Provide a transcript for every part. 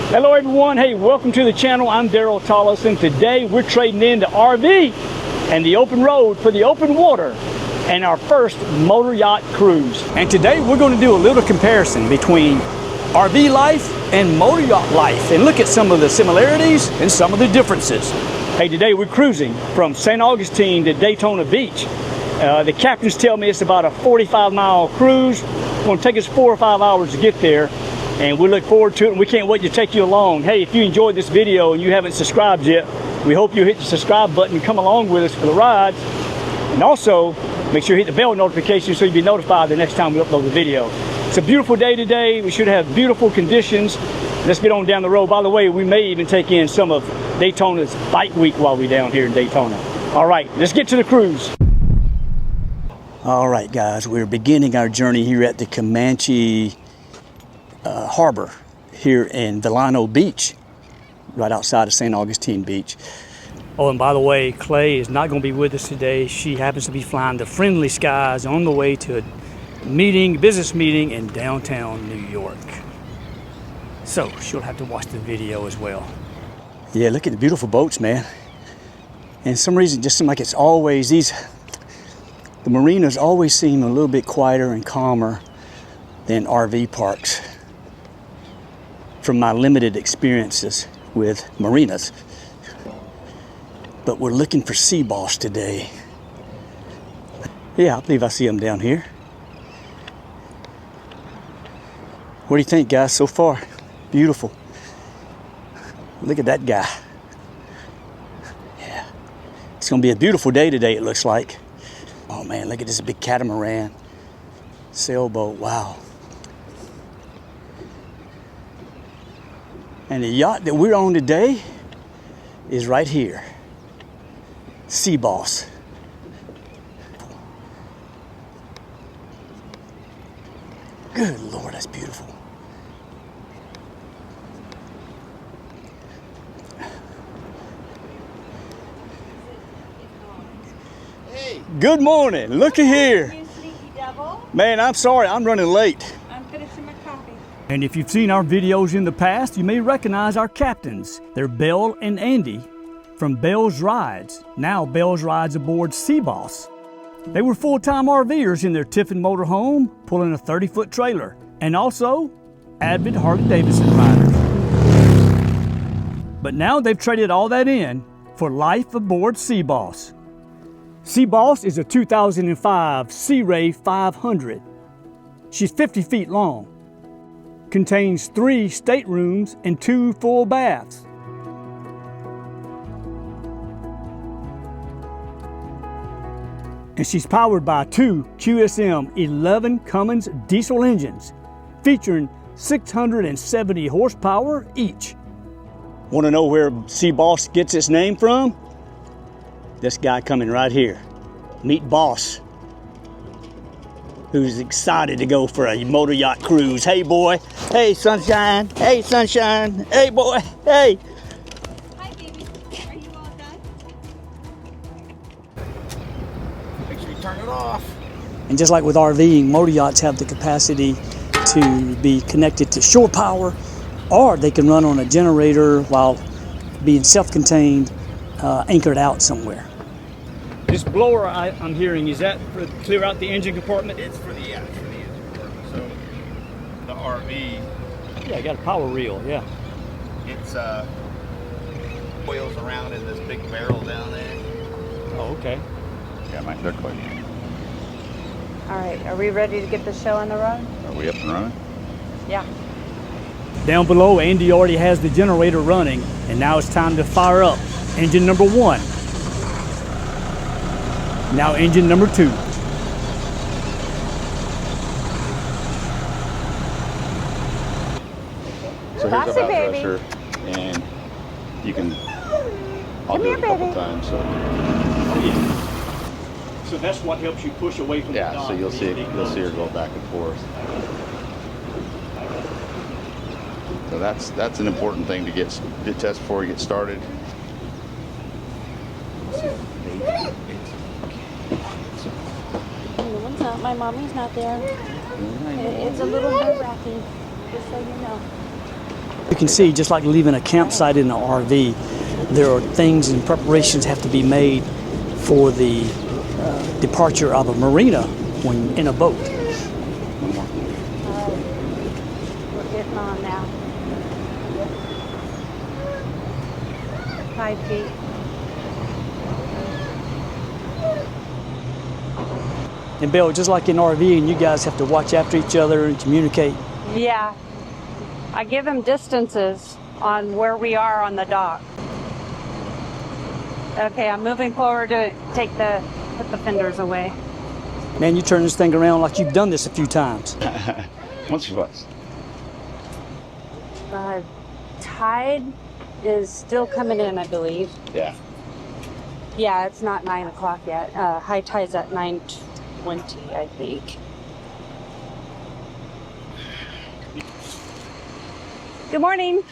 Hello everyone, hey, welcome to the channel. I'm Daryl Tallis, and today we're trading in the RV and the open road for the open water and our first motor yacht cruise. And today we're going to do a little comparison between RV life and motor yacht life and look at some of the similarities and some of the differences. Hey, today we're cruising from St. Augustine to Daytona Beach. The captains tell me it's about a 45-mile cruise. It's going to take us 4 or 5 hours to get there, and we look forward to it, and we can't wait to take you along. Hey, if you enjoyed this video and you haven't subscribed yet, we hope you hit the subscribe button and come along with us for the rides. And also, make sure you hit the bell notification so you'll be notified the next time we upload the video. It's a beautiful day today. We should have beautiful conditions. Let's get on down the road. By the way, we may even take in some of Daytona's bike week while we're down here in Daytona. All right, let's get to the cruise. All right, guys, we're beginning our journey here at the Comanche Harbor here in Delano Beach, right outside of St. Augustine Beach. Oh, and by the way, Clay is not going to be with us today. She happens to be flying the Friendly Skies on the way to a business meeting in downtown New York. So she'll have to watch the video as well. Yeah, look at the beautiful boats, man. And for some reason, it just seems like it's always the marinas always seem a little bit quieter and calmer than RV parks from my limited experiences with marinas. But we're looking for sea boss today. Yeah, I believe I see them down here. What do you think, guys, so far? Beautiful. Look at that guy. Yeah. It's gonna be a beautiful day today, it looks like. Oh man, look at this big catamaran sailboat, wow. And the yacht that we're on today is right here. Sea Boss. Good Lord, that's beautiful. Hey. Good morning, looky here. You sneaky devil. Man, I'm sorry, I'm running late. I'm finishing my coffee. And if you've seen our videos in the past, you may recognize our captains. They're Belle and Andy from Belle's Rides, now Belle's Rides aboard Sea Boss. They were full-time RVers in their Tiffin motorhome, pulling a 30-foot trailer, and also avid Harley-Davidson riders. But now they've traded all that in for life aboard Sea Boss. Sea Boss is a 2005 Sea Ray 500. She's 50 feet long, contains 3 staterooms and 2 full baths. And she's powered by 2 QSM 11 Cummins diesel engines, featuring 670 horsepower each. Want to know where Sea Boss gets its name from? This guy coming right here. Meet Boss, who's excited to go for a motor yacht cruise. Hey boy, hey sunshine, hey sunshine, hey boy, hey. Hi, baby. Are you all done? Make sure you turn it off. And just like with RVing, motor yachts have the capacity to be connected to shore power, or they can run on a generator while being self-contained, anchored out somewhere. This blower I'm hearing, is that for clear out the engine compartment? It's for the engine compartment. So the RV, Yeah, I got a power reel, yeah. it's coils around in this big barrel down there. Oh, okay. Yeah, mate, they're clear. All right. Are we ready to get the show on the road? Are we up and running? Yeah. Down below, Andy already has the generator running, and now it's time to fire up engine number 1. Now engine number 2. So here's Bossy our bow baby. thresher, and you can. I'll Come do here, it a couple baby. times. So So that's what helps you push away from the yeah, dock. so you'll see her go back and forth. So that's an important thing to get test before you get started. What's up? My mommy's not there. It's a little nerve-wracking, just so you know. You can see, just like leaving a campsite in an RV, there are things and preparations have to be made for the departure of a marina when in a boat. We're getting on now. 5 feet. And Bill, just like in RV, and you guys have to watch after each other and communicate. Yeah. I give him distances on where we are on the dock. Okay, I'm moving forward to put the fenders away. Man, you turn this thing around like you've done this a few times. Once or twice. Tide is still coming in, I believe. Yeah. Yeah, it's not 9 o'clock yet. High tide's at 9:20, I think. Good morning.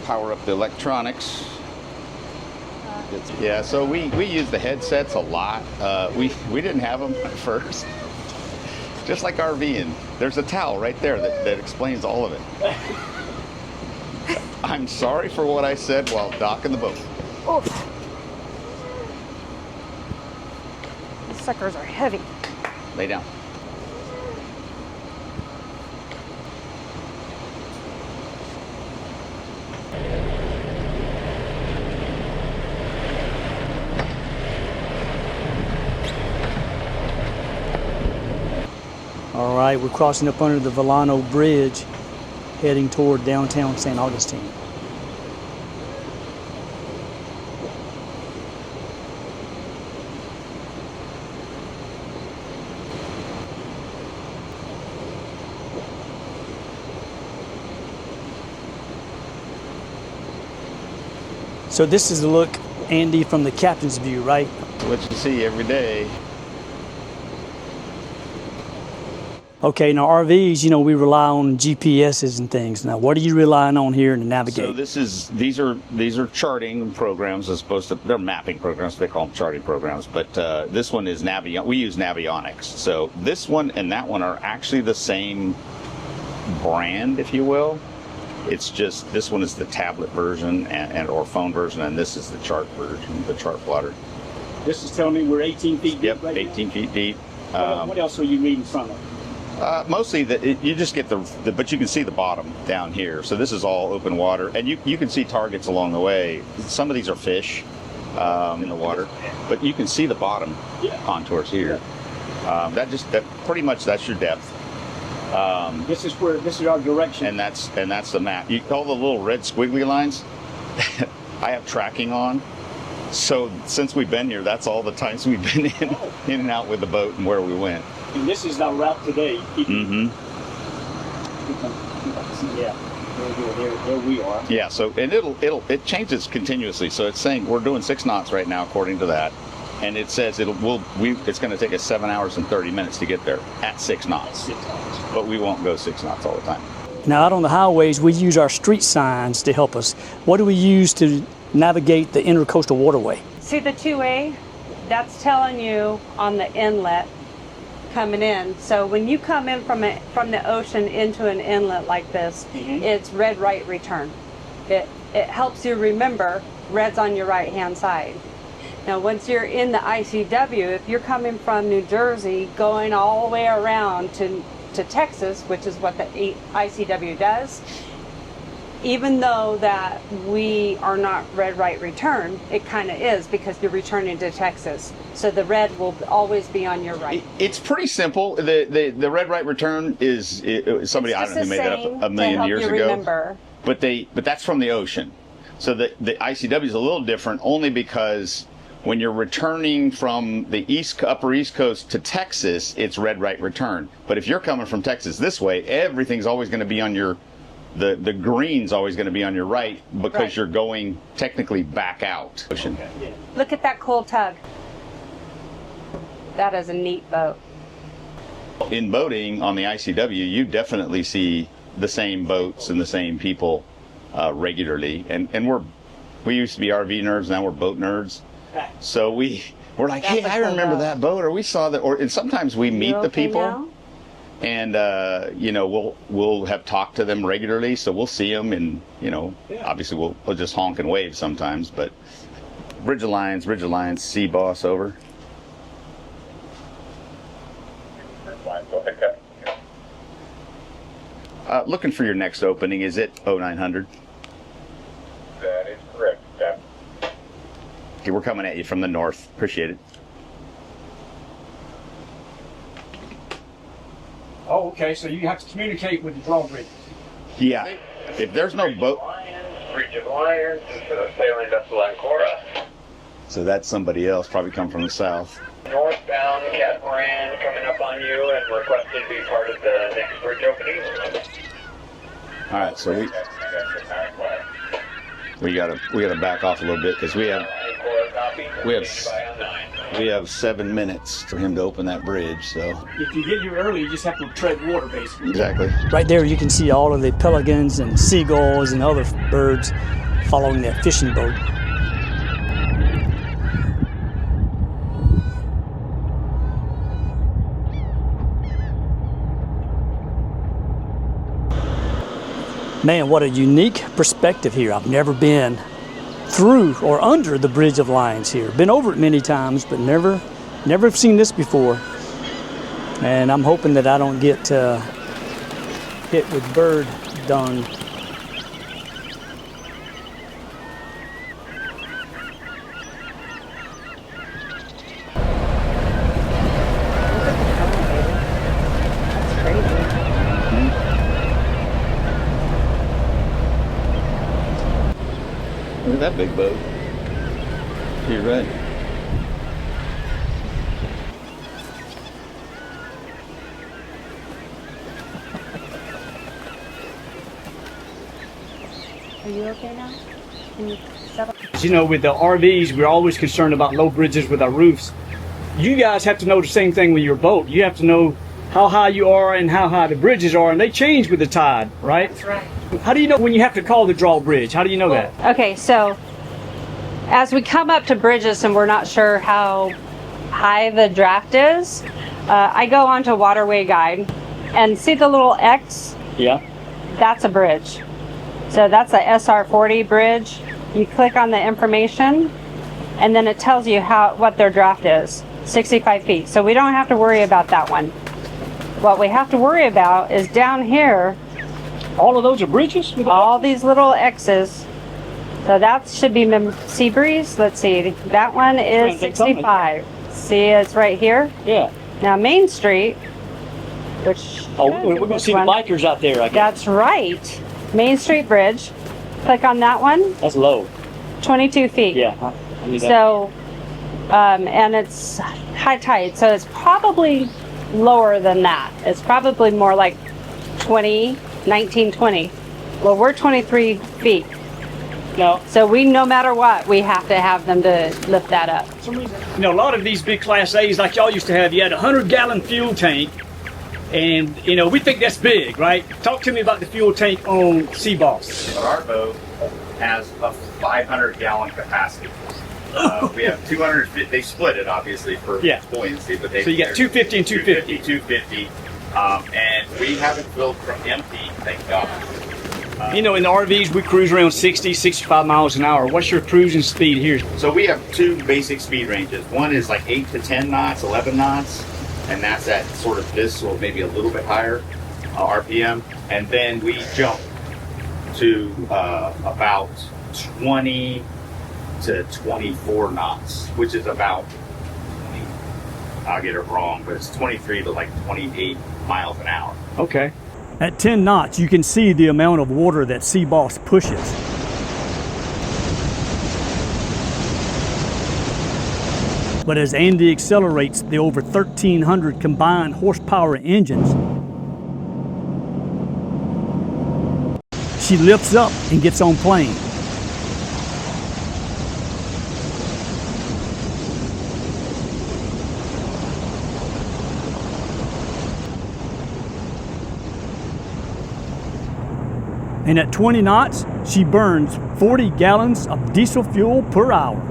Power up the electronics. Yeah, so we use the headsets a lot. We didn't have them at first. Just like RVing, there's a towel right there that explains all of it. I'm sorry for what I said while docking the boat. Oof. These suckers are heavy. Lay down. All right, we're crossing up under the Volano Bridge, heading toward downtown St. Augustine. So this is the look, Andy, from the captain's view, right? What you see every day. Okay, now RVs, you know, we rely on GPSs and things. Now, what are you relying on here to navigate? So these are charting programs as opposed to, they're mapping programs. They call them charting programs. But this one is we use Navionics. So this one and that one are actually the same brand, if you will. It's just this one is the tablet version or phone version, and this is the chart version, the chart plotter. This is telling me we're 18 feet deep. Yep, right 18 feet deep. What else are you reading from it? Mostly you just get but you can see the bottom down here. So this is all open water, and you can see targets along the way. Some of these are fish in the water, but you can see the bottom contours here. That pretty much that's your depth. This is our direction, and that's the map. You call the little red squiggly lines. I have tracking on. So since we've been here, that's all the times we've been in and out with the boat and where we went. And this is our route today. Mm-hmm. Yeah, there we are. Yeah. So and it changes continuously. So it's saying we're doing 6 knots right now, according to that, and it says it's going to take us 7 hours and 30 minutes to get there at 6 knots. But we won't go 6 knots all the time. Now, out on the highways, we use our street signs to help us. What do we use to navigate the Intracoastal Waterway? See the 2A? That's telling you on the inlet coming in. So when you come in from the ocean into an inlet like this, it's red right return. It helps you remember red's on your right hand side. Now once you're in the ICW, if you're coming from New Jersey going all the way around to Texas, which is what the ICW does, even though that we are not red right return, it kind of is because you're returning to Texas. So the red will always be on your right. It's pretty simple. The red right return is somebody, I don't know who made that up a million years ago. Remember. But that's from the ocean. So the ICW is a little different only because when you're returning from the upper East Coast to Texas, it's red right return. But if you're coming from Texas this way, everything's always going to be on your the green's always going to be on your right because you're going technically back out. Look at that cool tug. That is a neat boat. In boating on the ICW, you definitely see the same boats and the same people regularly. And we used to be RV nerds, now we're boat nerds. So we're like, hey, I remember that boat, or we saw that, and sometimes we meet the people. And you know, we'll have talked to them regularly, so we'll see them, and you know, obviously we'll just honk and wave sometimes. But Bridge Alliance, Sea Boss, over. Looking for your next opening. Is it 0900? That is correct. Yeah. Okay, we're coming at you from the north. Appreciate it. Oh, okay. So you have to communicate with the drawbridge. Yeah. If there's no boat. Bridge of Lions, this is a sailing vessel Ancora. So that's somebody else, probably come from the south. Northbound catamaran coming up on you and requesting to be part of the next bridge opening. All right, so we gotta back off a little bit because we have 7 minutes for him to open that bridge. So If you get here early, you just have to tread water, basically. exactly. Right there, you can see all of the pelicans and seagulls and other birds following that fishing boat. Man, what a unique perspective here. I've never been through or under the Bridge of Lions here. Been over it many times, but never seen this before. And I'm hoping that I don't get hit with bird dung. Look at that big boat. You're right. Are you okay now? Can you settle? You know, with the RVs, we're always concerned about low bridges with our roofs. You guys have to know the same thing with your boat. You have to know how high you are and how high the bridges are, and they change with the tide, right? That's right. How do you know when you have to call the drawbridge? How do you know that? Okay, so as we come up to bridges and we're not sure how high the draft is, I go onto Waterway Guide and see the little X? Yeah. That's a bridge. So that's a SR40 bridge. You click on the information and then it tells you what their draft is, 65 feet. So we don't have to worry about that one. What we have to worry about is down here, All of those are bridges? all these little X's. So that should be Sea Breeze. Let's see, that one is 65. See, it's right here. Yeah. Now Main Street, which Oh, we're going to see the bikers out there, I guess. that's right. Main Street Bridge. Click on that one. That's low. 22 feet. Yeah. I knew that. So, and it's high tide, so it's probably lower than that. It's probably more like 19, 20. Well, we're 23 feet. Now, So no matter what, we have to have them to lift that up. for some reason, you know, a lot of these big Class A's, like y'all used to have, you had a 100-gallon fuel tank, and, you know, we think that's big, right? Talk to me about the fuel tank on Sea Boss. Our boat has a 500-gallon capacity. We have 250. They split it obviously for buoyancy, but So you got 250 and 250. 250, and we haven't filled from empty. Thank God. You know, in the RVs, we cruise around 60, 65 miles an hour. What's your cruising speed here? So we have two basic speed ranges. One is like 8 to 10 knots, 11 knots, and that's at sort of this or maybe a little bit higher RPM. And then we jump to about 20 to 24 knots, which is about, I'll get it wrong, but it's 23 to like 28 miles an hour. Okay. At 10 knots, you can see the amount of water that Sea Boss pushes. But as Andy accelerates the over 1,300 combined horsepower engines, she lifts up and gets on plane. And at 20 knots, she burns 40 gallons of diesel fuel per hour.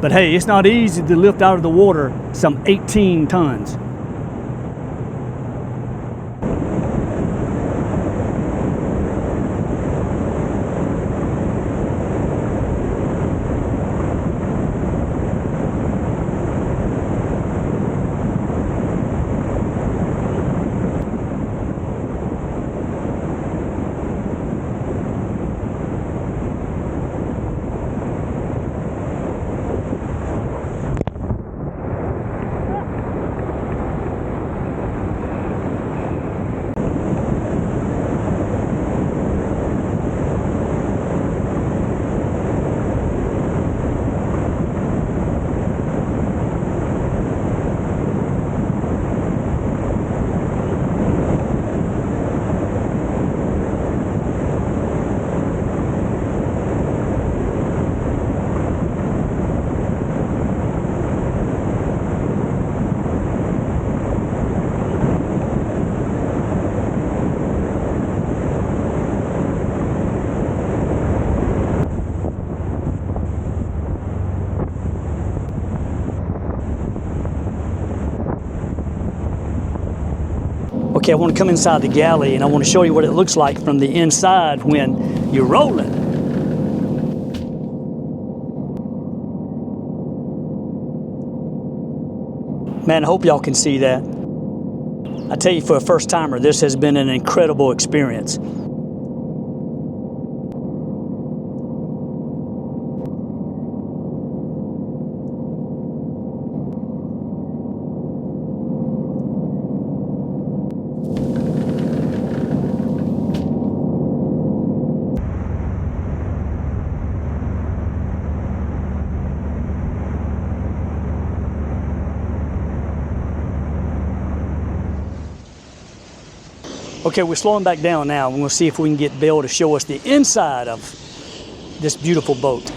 But hey, it's not easy to lift out of the water some 18 tons. Okay, I want to come inside the galley and I want to show you what it looks like from the inside when you're rolling. Man, I hope y'all can see that. I tell you, for a first timer, this has been an incredible experience. Okay, we're slowing back down now. We're gonna see if we can get Bill to show us the inside of this beautiful boat.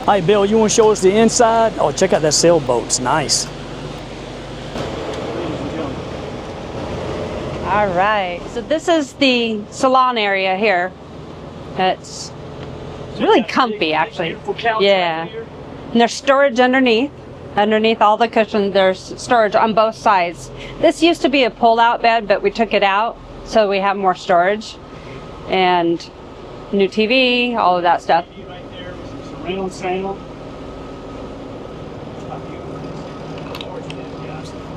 Hi, Bill, you wanna show us the inside? Oh, check out that sailboat, it's nice. All right, so this is the salon area here. It's really comfy, actually. Yeah, and there's storage underneath. Underneath all the cushions, there's storage on both sides. This used to be a pull-out bed, but we took it out, so we have more storage. And new TV, all of that stuff. Right there with some surround sound.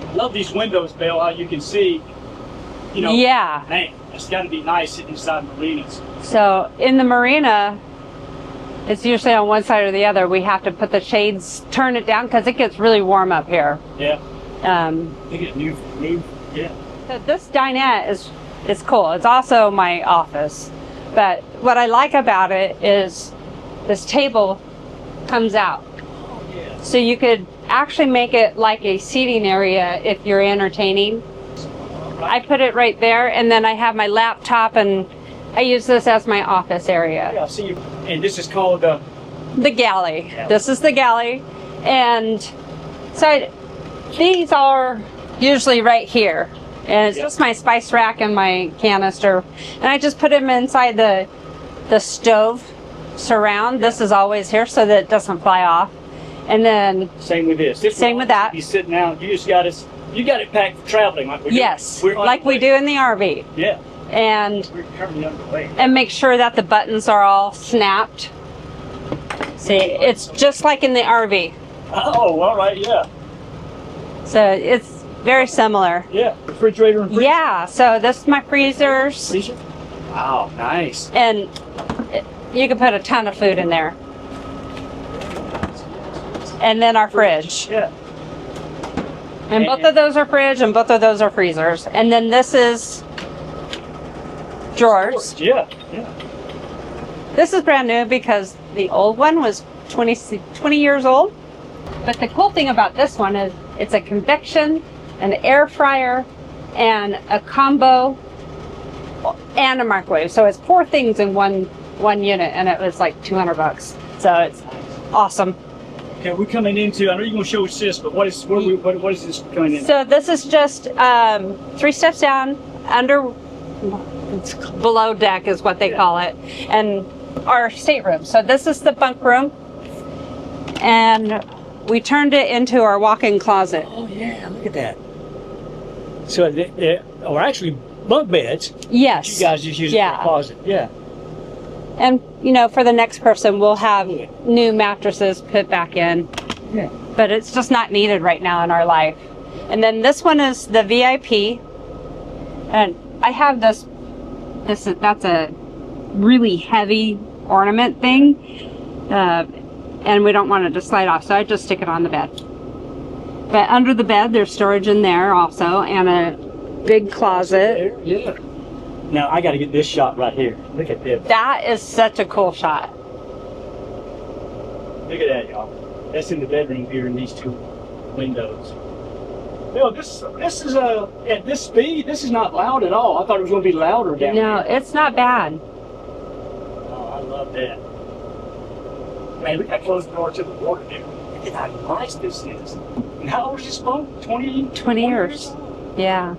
I love these windows, Bill, how you can see, you know. Yeah. Man, it's got to be nice sitting inside marinas. So in the marina, it's usually on one side or the other. We have to put the shades, turn it down, because it gets really warm up here. Yeah. They get new, yeah. So this dinette is cool. It's also my office. But what I like about it is this table comes out. Oh, yeah. So you could actually make it like a seating area if you're entertaining. I put it right there, and then I have my laptop, and I use this as my office area. Yeah, I see you. And this is called the galley. This is the galley. And so these are usually right here. And it's just my spice rack and my canister. And I just put them inside the stove surround. This is always here so that it doesn't fly off. And then same with this. Same with that. Be sitting out. You got it packed for traveling like we do. Yes, like we do in the RV. Yeah. And we're currently underway. And make sure that the buttons are all snapped. See, it's just like in the RV. Oh, all right, yeah. So it's very similar. Yeah, refrigerator and freezer. Yeah, so this is my freezers. Freezer? Wow, nice. And you can put a ton of food in there. And then our fridge. Yeah. And both of those are fridge and both of those are freezers. And then this is drawers. Yeah, yeah. This is brand new because the old one was 20 years old. But the cool thing about this one is it's a convection, an air fryer, and a combo, and a microwave. So it's 4 things in one unit, and it was like $200. So it's awesome. Okay, we're coming into, I know you're going to show us this, but what is this coming in? So this is just 3 steps down, below deck is what they call it, and our stateroom. So this is the bunk room, and we turned it into our walk-in closet. Oh yeah, look at that. So they are actually bunk beds. Yes. You guys just use it for a closet. Yeah. And, you know, for the next person, we'll have new mattresses put back in. Yeah. But it's just not needed right now in our life. And then this one is the VIP. And I have that's a really heavy ornament thing. And we don't want it to slide off, so I just stick it on the bed. But under the bed, there's storage in there also, and a big closet. Yeah. Now I got to get this shot right here. Look at this. That is such a cool shot. Look at that, y'all. That's in the bedroom here in these 2 windows. Bill, this is at this speed, this is not loud at all. I thought it was going to be louder down here. No, it's not bad. Oh, I love that. Man, look how close the door to the water there. Look at how nice this is. And how old is this boat? 20 years. Yeah.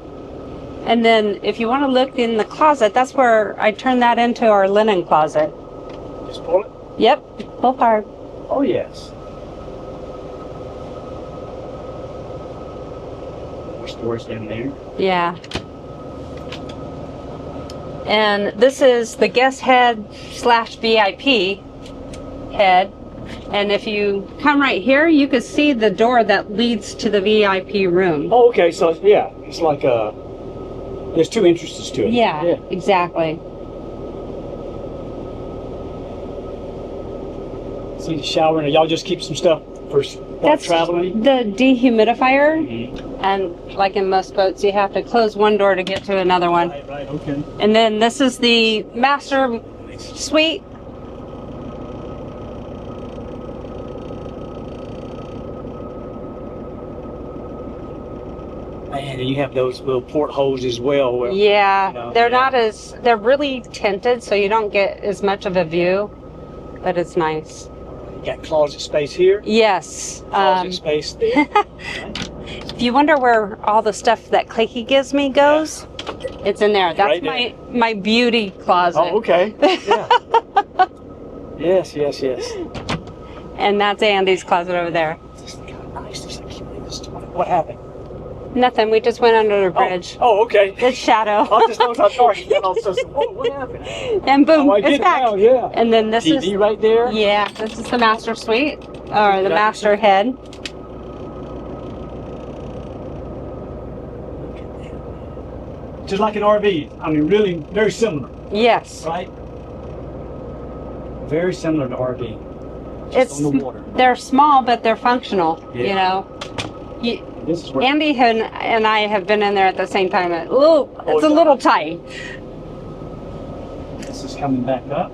And then if you want to look in the closet, that's where I turned that into our linen closet. Just pull it? Yep, pull hard. Oh, yes. More storage down there. Yeah. And this is the guest head / VIP head. And if you come right here, you can see the door that leads to the VIP room. Oh, okay. So yeah, it's like there's two entrances to it. Yeah, exactly. See the shower, and y'all just keep some stuff for That's traveling. the dehumidifier. And like in most boats, you have to close one door to get to another one. Right, okay. And then this is the master suite. Man, and you have those little portholes as well. Where, Yeah, you know, they're not as, they're really tinted, so you don't get as much of a view, but it's nice. You got closet space here. Yes. Closet space there. If you wonder where all the stuff that Clayke gives me goes, it's in there. That's Right my beauty closet. Oh, okay. Yeah. Yes. And that's Andy's closet over there. This is kind of nice. What happened? Nothing. We just went under the bridge. Oh, okay. It's shadow. I just noticed how dark it got. What happened? And boom, Oh, I it's get it back. now, yeah. And then this TV is right there. Yeah, this is the master suite or the master head. Just like an RV. I mean, really very similar, Yes. right? Very similar to RV. It's on the water. they're small, but they're functional. Yeah. You know. This is where Andy and I have been in there at the same time. It's a little tight. this is coming back up.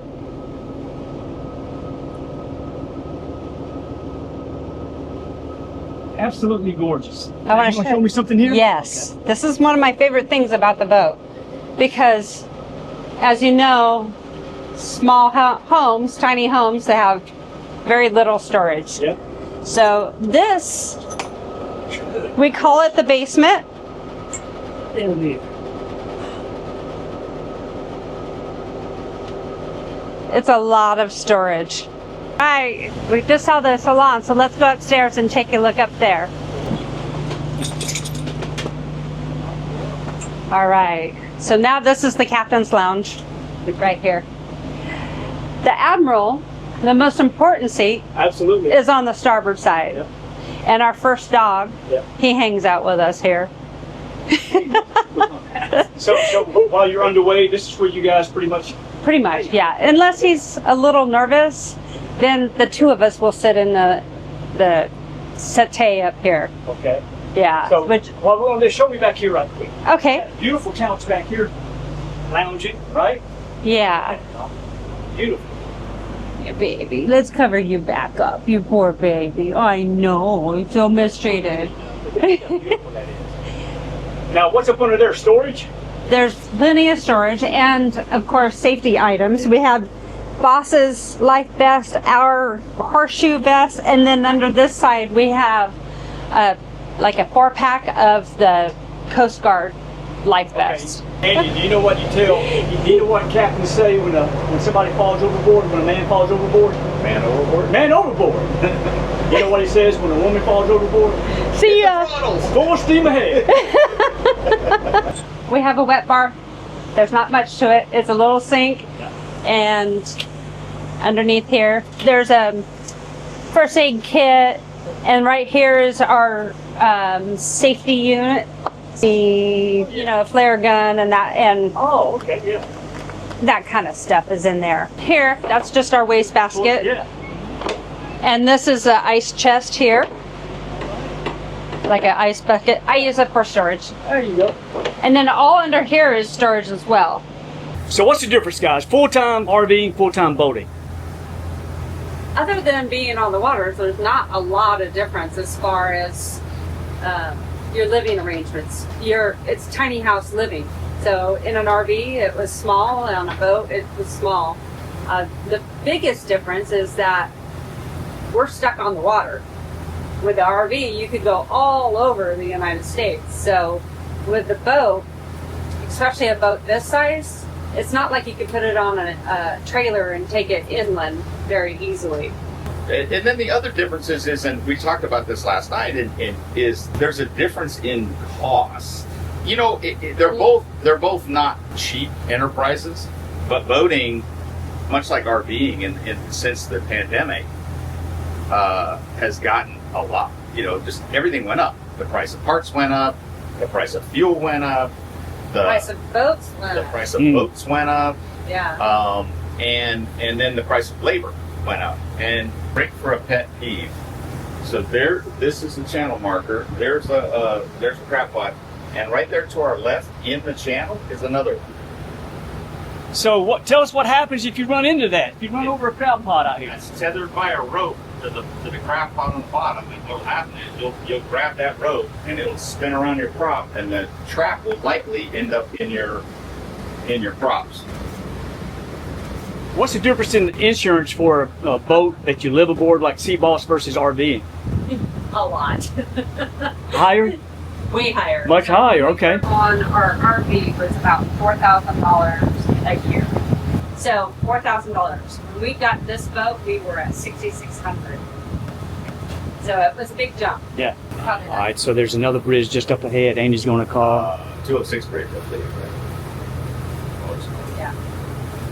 Absolutely gorgeous. I wanna You want to show me something here? Yes. This is one of my favorite things about the boat because, as you know, small homes, tiny homes, they have very little storage. Yeah. So this, we call it the basement. It's a lot of storage. All right, we just saw the salon, so let's go upstairs and take a look up there. All right, so now this is the captain's lounge right here. The Admiral, the most important seat, Absolutely. is on the starboard side. Yep. And our first dog, Yep. he hangs out with us here. So while you're underway, this is where you guys pretty much. Pretty much, yeah. Unless he's a little nervous, then the two of us will sit in the settee up here. Okay. Yeah. So Which, while we're on this, show me back here right quick. okay. Beautiful couch back here, lounging, right? Yeah. Beautiful. Yeah, baby. Let's cover you back up, you poor baby. I know, you're so mistreated. Beautiful that is. Now, what's up under there? Storage? There's plenty of storage and, of course, safety items. We have Boss's life vest, our horseshoe vest, and then under this side we have like a 4-pack of the Coast Guard life vests. Andy, do you know what you know what captains say when somebody falls overboard, when a man falls overboard? Man overboard. Man overboard. You know what he says when a woman falls overboard? See ya! Full steam ahead. We have a wet bar. There's not much to it. It's a little sink, and underneath here there's a first aid kit, and right here is our safety unit. The flare gun and that, and Oh, okay, yeah. that kind of stuff is in there. Here, that's just our waste basket. Yeah. And this is an ice chest here, like an ice bucket. I use it for storage. There you go. And then all under here is storage as well. So what's the difference, guys? Full-time RV, full-time boating. Other than being on the water, there's not a lot of difference as far as your living arrangements. It's tiny house living. So in an RV, it was small, and on a boat, it was small. The biggest difference is that we're stuck on the water. With the RV, you could go all over the United States. So with the boat, especially a boat this size, it's not like you can put it on a trailer and take it inland very easily. And then the other difference is, and we talked about this last night, is there's a difference in cost. You know, they're both not cheap enterprises. But boating, much like RVing, since the pandemic, has gotten a lot. You know, just everything went up. The price of parts went up. The price of fuel went up. The price of boats went up. The price of boats went up. Yeah. And then the price of labor went up. And break for a pet peeve. So this is the channel marker. There's a crab pot, and right there to our left in the channel is another one. So tell us what happens if you run into that. If you run over a crab pot out here. It's tethered by a rope to the crab pot on the bottom. And what'll happen is you'll grab that rope and it'll spin around your prop, and the trap will likely end up in your props. What's the difference in insurance for a boat that you live aboard, like Sea Boss, versus RVing? A lot. Higher? Way higher. Much higher, okay. On our RV was about $4,000 a year. So $4,000. When we got this boat, we were at $6,600. So it was a big jump. Yeah. Probably All right, so there's another bridge just up ahead. Andy's going to call. 206 bridge, I believe. Yeah.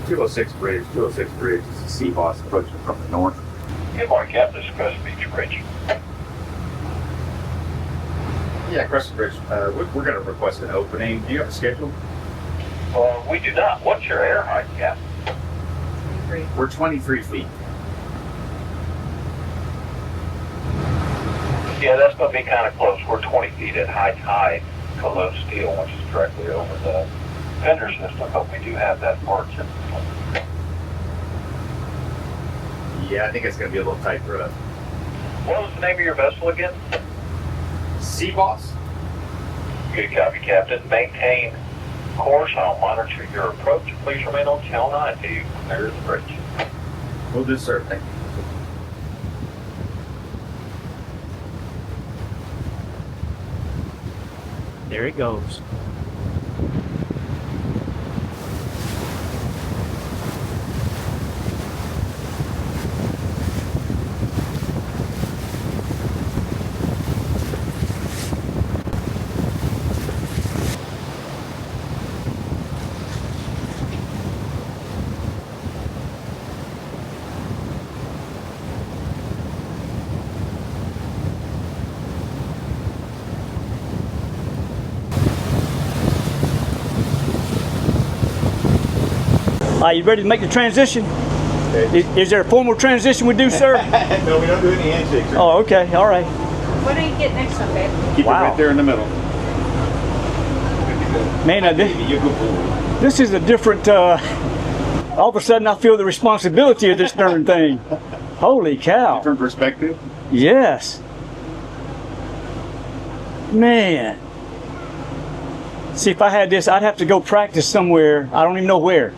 206 bridge is the Sea Boss approaching from the north. Good morning, Captain. This is Crest Beach Bridge. Yeah, Crescent Bridge. We're going to request an opening. Do you have a schedule? We do not. What's your air height, Captain? We're 23 feet. Yeah, that's going to be kind of close. We're 20 feet at high tide to low steel, which is directly over the fender system, but we do have that part. Yeah, I think it's going to be a little tight for us. What was the name of your vessel again? Sea Boss? Good copy, Captain. Maintain course. I'll monitor your approach. Please remain on channel 9 until you clear the bridge. We'll do, sir. Thank you. There it goes. Are you ready to make the transition? Okay. Is there a formal transition we do, sir? No, we don't do any handshakes. Sir. Oh, okay. All right. What do you get next one, babe? Keep Wow. it right there in the middle. Man, this is a different, all of a sudden I feel the responsibility of this darn thing. Holy cow. Different perspective. Yes. Man. See, if I had this, I'd have to go practice somewhere. I don't even know where.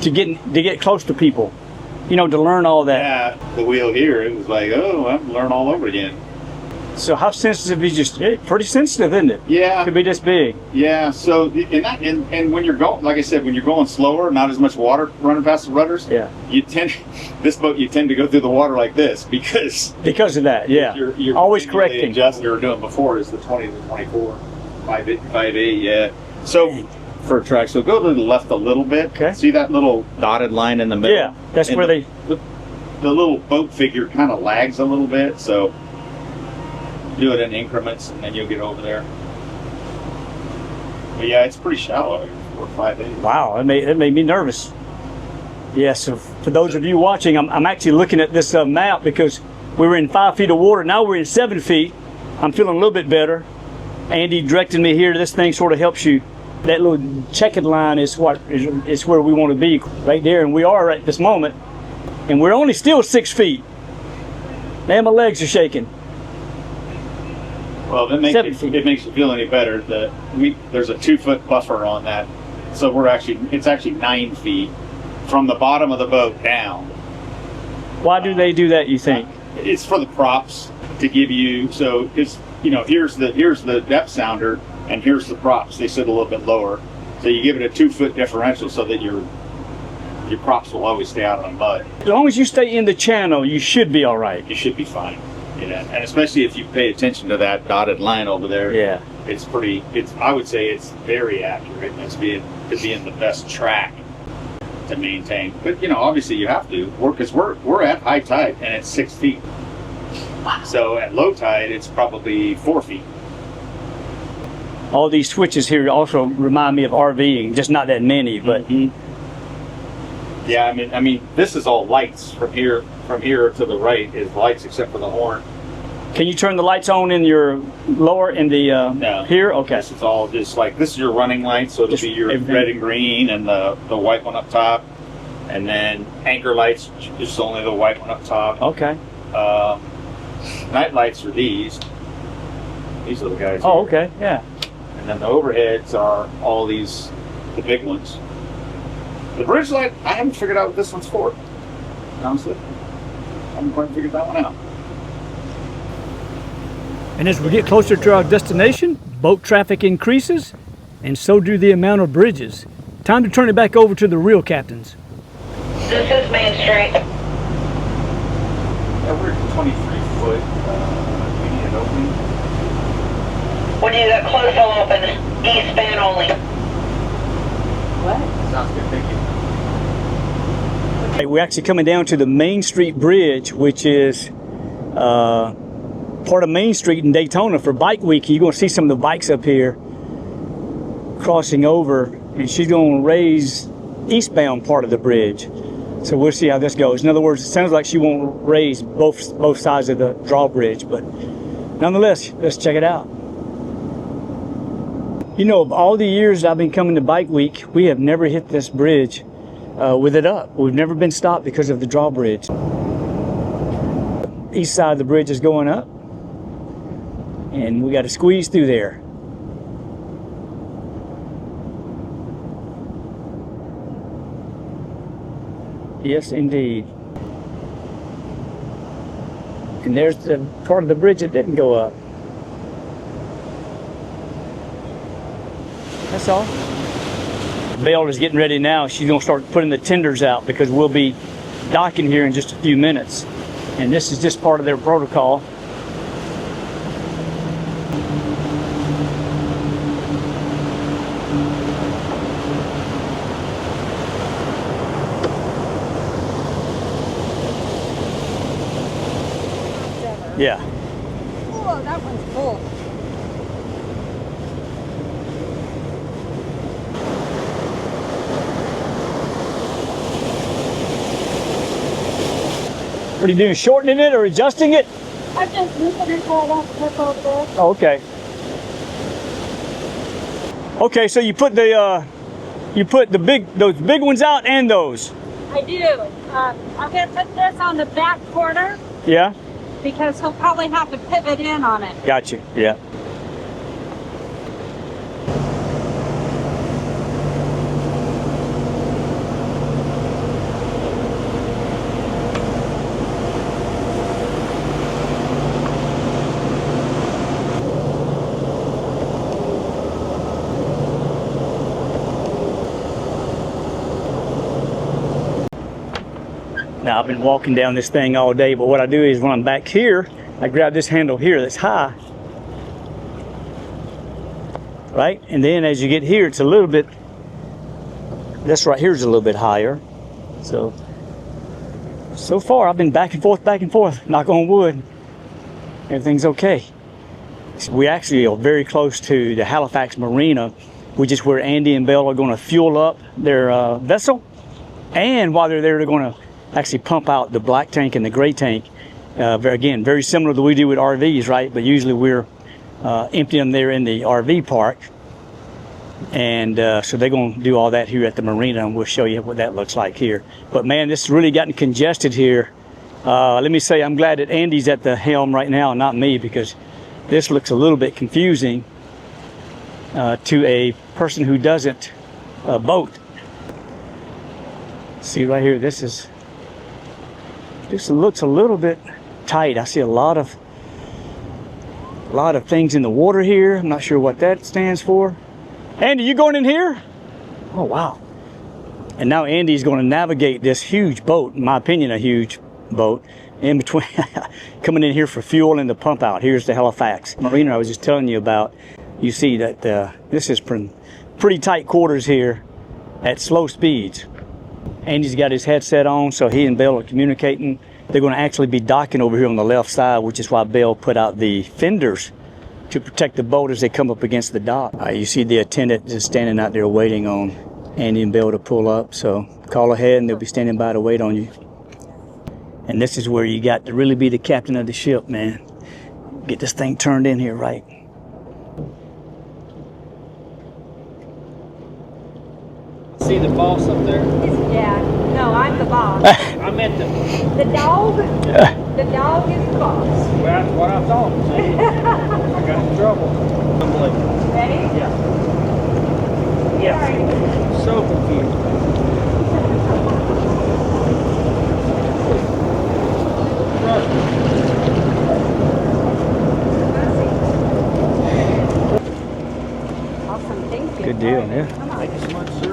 To get close to people, you know, to learn all that. Yeah, the wheel here, it was like, oh, I'm learn all over again. So how sensitive is just pretty sensitive, isn't it? Yeah. Could be this big. Yeah. So and when you're going, like I said, when you're going slower, not as much water running past the rudders. Yeah. You tend to go through the water like this because of that. Yeah. You're always continually correcting. adjusting. You were doing before is the 20 to 24, 5.8. Yeah. So. For a track, so go to the left a little bit. Okay. See that little dotted line in the middle? Yeah, that's and where the little boat figure kind of lags a little bit, so do it in increments and then you'll get over there. But yeah, it's pretty shallow here for 5'8". Wow, it made me nervous. Yeah, so for those of you watching, I'm actually looking at this map because we were in 5 feet of water. Now we're in 7 feet. I'm feeling a little bit better. Andy directed me here. This thing sort of helps you. That little checkered line is where we want to be, right there, and we are at this moment. And we're only still 6 feet. Man, my legs are shaking. Well, if it makes you feel any better, there's a 2 foot buffer on that, so it's actually 9 feet from the bottom of the boat down. Why do they do that, you think? It's for the props to give you, so it's, here's the depth sounder and here's the props. They sit a little bit lower, so you give it a 2 foot differential so that your props will always stay out on the mud. As long as you stay in the channel, you should be all right. You should be fine. Yeah, and especially if you pay attention to that dotted line over there. Yeah. it's pretty. I would say it's very accurate, and it's being the best track to maintain. But you know, obviously you have to work because we're at high tide and it's 6 feet. So at low tide it's probably 4 feet. All these switches here also remind me of RVing, just not that many, but yeah, I mean this is all lights from here to the right is lights except for the horn. can you turn the lights on in your lower in the No. here? Okay. This is all just like, this is your running light, so it'll Just be your everything. red and green and the white one up top, and then anchor lights, just only the white one up top. Okay. Night lights are these little guys. Oh, here. okay. Yeah. And then the overheads are all these, the big ones. The bridge light, I haven't figured out what this one's for. Honestly, I haven't quite figured that one out. And as we get closer to our destination, boat traffic increases, and so do the amount of bridges. Time to turn it back over to the real captains. This is Main Street. Yeah, we're 23 foot. We need an opening. When you get close, I'll open. East span only. Sounds good, thank you. Hey, we're actually coming down to the Main Street Bridge, which is part of Main Street in Daytona for Bike Week. You're going to see some of the bikes up here crossing over, and she's going to raise eastbound part of the bridge. So we'll see how this goes. In other words, it sounds like she won't raise both sides of the drawbridge, but nonetheless, let's check it out. You know, of all the years I've been coming to Bike Week, we have never hit this bridge with it up. We've never been stopped because of the drawbridge. East side of the bridge is going up, and we got to squeeze through there. Yes, indeed. And there's the part of the bridge that didn't go up. That's all. Belle is getting ready now. She's going to start putting the tenders out because we'll be docking here in just a few minutes. And this is just part of their protocol. Yeah. Oh, that one's full. What are you doing, shortening it or adjusting it? I'm just moving it right off the hook over there. Oh, okay. Okay, so you put those big ones out and those. I do. I'm going to put this on the back corner Yeah? because he'll probably have to pivot in on it. Got you. Yeah. Now, I've been walking down this thing all day, but what I do is when I'm back here, I grab this handle here that's high. Right? And then as you get here, it's a little bit, this right here is a little bit higher. So far I've been back and forth, knock on wood. Everything's okay. We actually are very close to the Halifax Marina, which is where Andy and Belle are going to fuel up their vessel. And while they're there, they're going to actually pump out the black tank and the gray tank. Again, very similar to what we do with RVs, right? But usually we're emptying them there in the RV park. And so they're going to do all that here at the marina, and we'll show you what that looks like here. But man, this has really gotten congested here. Let me say, I'm glad that Andy's at the helm right now and not me, because this looks a little bit confusing to a person who doesn't boat. See right here, this looks a little bit tight. I see a lot of things in the water here. I'm not sure what that stands for. Andy, you going in here? Oh, wow. And now Andy's going to navigate this huge boat, in my opinion, a huge boat, in between, coming in here for fuel and the pump out. Here's the Halifax Marina I was just telling you about. you see that this is pretty tight quarters here at slow speeds. Andy's got his headset on, so he and Bill are communicating. They're going to actually be docking over here on the left side, which is why Bill put out the fenders to protect the boat as they come up against the dock. You see the attendant just standing out there waiting on Andy and Bill to pull up, so call ahead and they'll be standing by to wait on you. And this is where you got to really be the captain of the ship, man. Get this thing turned in here right. See the boss up there? Yeah, no, I'm the boss. I meant The dog? The dog is the boss. well, that's what I thought. See? I got in trouble. Unbelievable. Ready? Yeah. Yeah. So confused. Awesome, thank you. Good deal, yeah. Thank you so much, sir.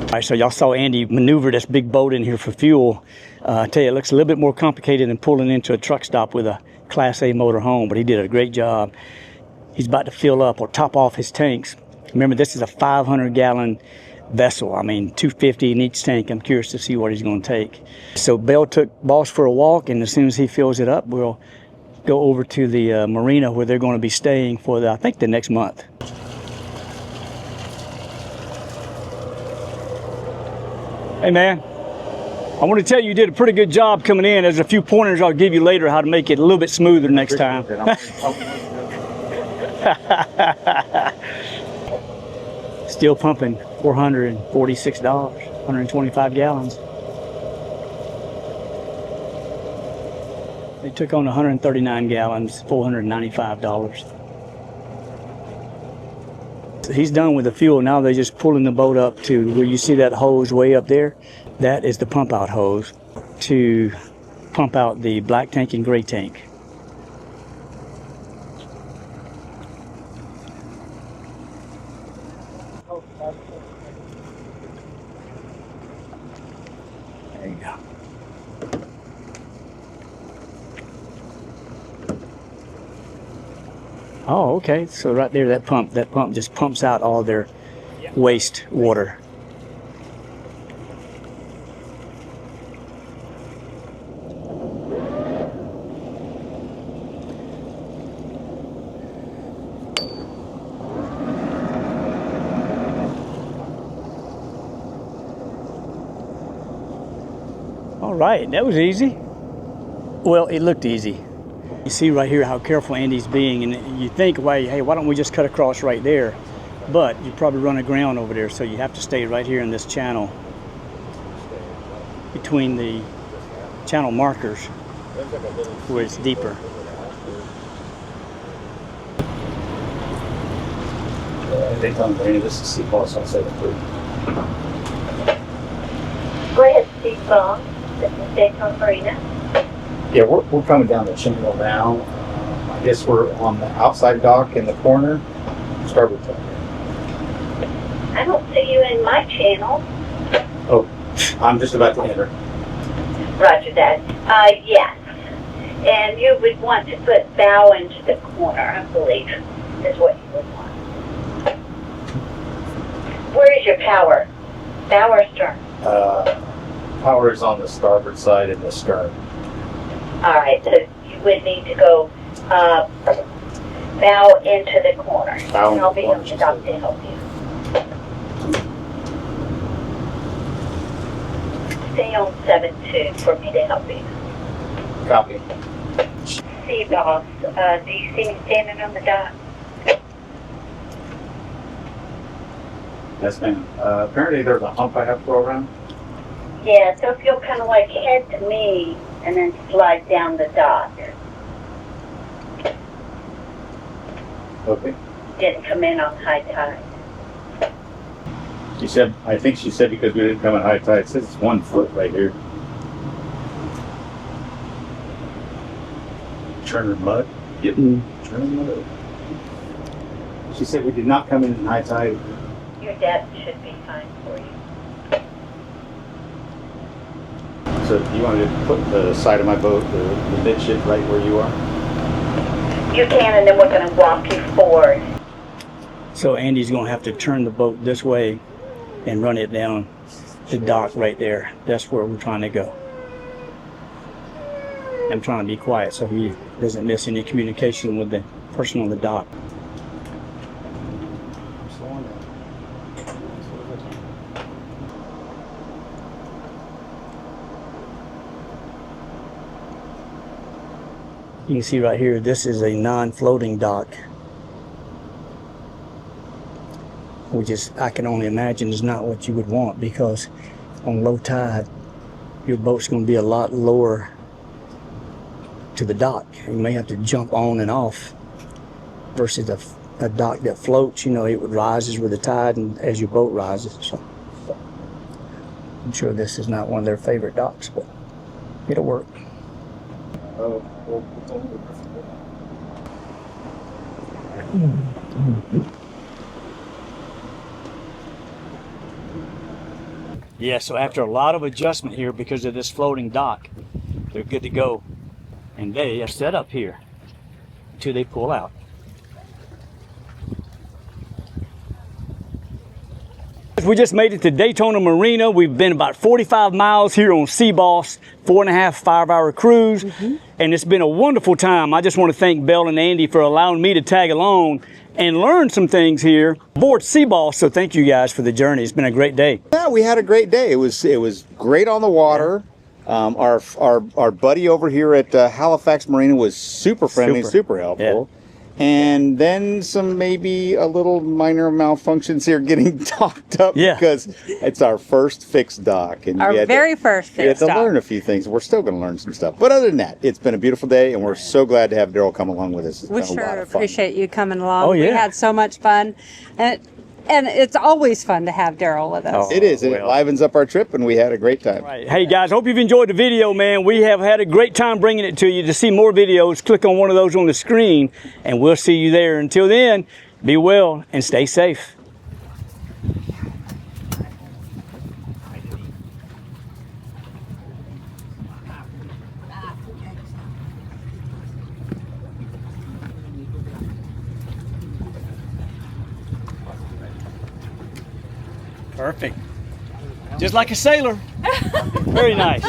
All right, so y'all saw Andy maneuver this big boat in here for fuel. I tell you, it looks a little bit more complicated than pulling into a truck stop with a Class A motor home, but he did a great job. He's about to fill up or top off his tanks. Remember, this is a 500-gallon vessel. I mean, 250 in each tank. I'm curious to see what he's going to take. So Bill took Boss for a walk, and as soon as he fills it up, we'll go over to the marina where they're going to be staying for, I think, the next month. Hey, man, I want to tell you did a pretty good job coming in. There's a few pointers I'll give you later how to make it a little bit smoother next time. Still pumping $446, 125 gallons. They took on 139 gallons, $495. He's done with the fuel. Now they're just pulling the boat up to where you see that hose way up there. That is the pump out hose to pump out the black tank and gray tank. There you go. Oh, okay. So right there, that pump just pumps out all their waste water. All right, that was easy. Well, it looked easy. You see right here how careful Andy's being, and you think, well, hey, why don't we just cut across right there? But you probably run aground over there, so you have to stay right here in this channel between the channel markers where it's deeper. They tell me this is Steve Boss on 7-3. Go ahead, Steve Boss. This is Daytona Marina. Yeah, we're coming down the channel now. I guess we're on the outside dock in the corner, starboard side. I don't see you in my channel. Oh, I'm just about to enter. Roger that. Yes. And you would want to put bow into the corner, I believe, is what you would want. Where is your power? Bow or stern? Power is on the starboard side in the stern. All right, so you would need to go bow into the corner. Bow and I'll be into on the the corner. dock to help you. Stay on 7-2 for me to help you. Copy. See, boss. Do you see me standing on the dock? Yes, ma'am. Apparently there's a hump I have to go around. Yeah, so if you'll kind of like head to me and then slide down the dock. Okay. Didn't come in on high tide. She said, I think she said because we didn't come at high tide. It says it's 1 foot right here. Churning mud? Yep. Churning mud. She said we did not come in high tide. Your depth should be fine for you. So do you want to put the side of my boat, the midship, right where you are? You can, and then we're going to walk you forward. So Andy's going to have to turn the boat this way and run it down the dock right there. That's where we're trying to go. I'm trying to be quiet so he doesn't miss any communication with the person on the dock. You can see right here, this is a non-floating dock, which is, I can only imagine, is not what you would want, because on low tide, your boat's going to be a lot lower to the dock. You may have to jump on and off versus a dock that floats. You know, it rises with the tide and as your boat rises. So I'm sure this is not one of their favorite docks, but it'll work. Yeah, so after a lot of adjustment here because of this floating dock, they're good to go. And they are set up here until they pull out. We just made it to Daytona Marina. We've been about 45 miles here on Sea Boss, 4.5, 5-hour cruise. And it's been a wonderful time. I just want to thank Belle and Andy for allowing me to tag along and learn some things here aboard Sea Boss. So thank you guys for the journey. It's been a great day. Yeah, we had a great day. It was great on the water. Our buddy over here at Halifax Marina was super friendly, super helpful. Yeah. And then some maybe a little minor malfunctions here getting docked up because it's our first fixed dock. And Our very first we had fixed to dock. learn a few things. We're still going to learn some stuff. But other than that, it's been a beautiful day, and we're so glad to have Daryl come along with us. It's We been a lot sure of fun. appreciate you coming along. Oh, yeah. We had so much fun. And it's always fun to have Daryl with us. It is. It livens up our trip, and we had a great time. Right. Hey guys, hope you've enjoyed the video, man. We have had a great time bringing it to you. To see more videos, click on one of those on the screen, and we'll see you there. Until then, be well and stay safe. Perfect. Just like a sailor. Very nice.